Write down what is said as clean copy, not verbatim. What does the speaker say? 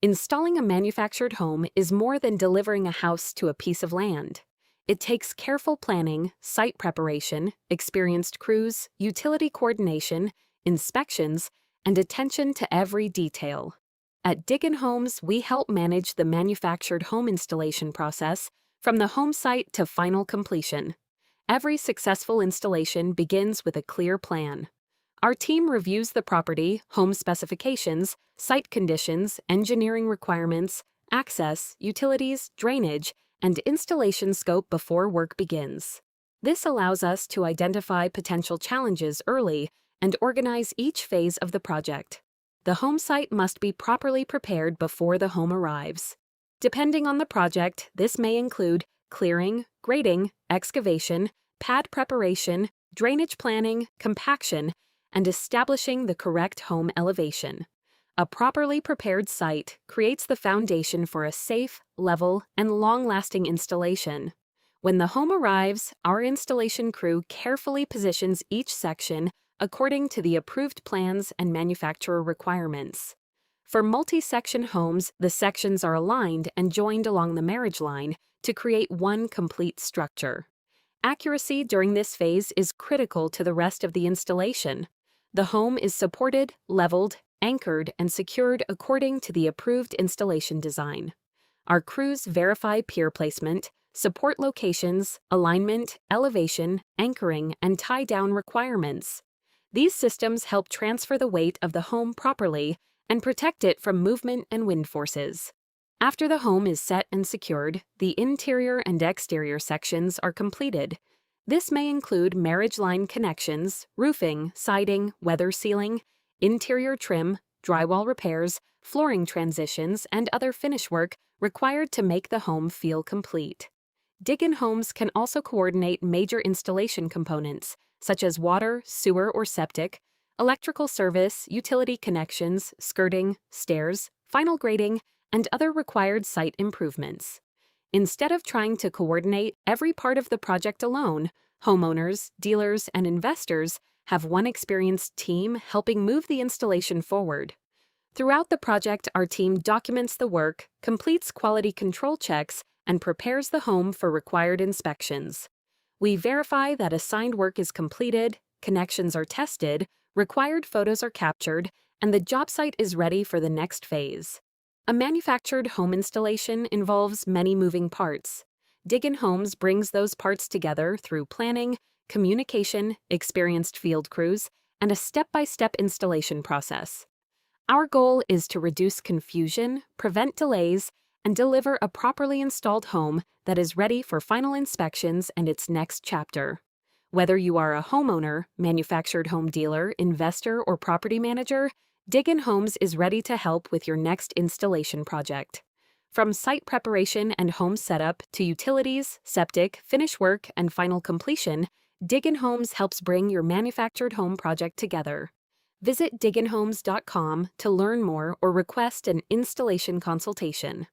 Installing a manufactured home is more than delivering a house to a piece of land. It takes careful planning, site preparation, experienced crews, utility coordination, inspections, and attention to every detail. At DIGN Homes, we help manage the manufactured home installation process from the home site to final completion. Every successful installation begins with a clear plan. Our team reviews the property, home specifications, site conditions, engineering requirements, access, utilities, drainage, and installation scope before work begins. This allows us to identify potential challenges early and organize each phase of the project. The home site must be properly prepared before the home arrives. Depending on the project, this may include clearing, grading, excavation, pad preparation, drainage planning, compaction, and establishing the correct home elevation. A properly prepared site creates the foundation for a safe, level, and long-lasting installation. When the home arrives, our installation crew carefully positions each section according to the approved plans and manufacturer requirements. For multi-section homes, the sections are aligned and joined along the marriage line to create one complete structure. Accuracy during this phase is critical to the rest of the installation. The home is supported, leveled, anchored, and secured according to the approved installation design. Our crews verify pier placement, support locations, alignment, elevation, anchoring, and tie-down requirements. These systems help transfer the weight of the home properly and protect it from movement and wind forces. After the home is set and secured, the interior and exterior sections are completed. This may include marriage line connections, roofing, siding, weather sealing, interior trim, drywall repairs, flooring transitions, and other finish work required to make the home feel complete. DIGN Homes can also coordinate major installation components, such as water, sewer or septic, electrical service, utility connections, skirting, stairs, final grading, and other required site improvements. Instead of trying to coordinate every part of the project alone, homeowners, dealers, and investors have one experienced team helping move the installation forward. Throughout the project, our team documents the work, completes quality control checks, and prepares the home for required inspections. We verify that assigned work is completed, connections are tested, required photos are captured, and the job site is ready for the next phase. A manufactured home installation involves many moving parts. DIGN Homes brings those parts together through planning, communication, experienced field crews, and a step-by-step installation process. Our goal is to reduce confusion, prevent delays, and deliver a properly installed home that is ready for final inspections and its next chapter. Whether you are a homeowner, manufactured home dealer, investor, or property manager, DIGN Homes is ready to help with your next installation project. From site preparation and home setup to utilities, septic, finish work, and final completion, DIGN Homes helps bring your manufactured home project together. Visit dignhomes.com to learn more or request an installation consultation.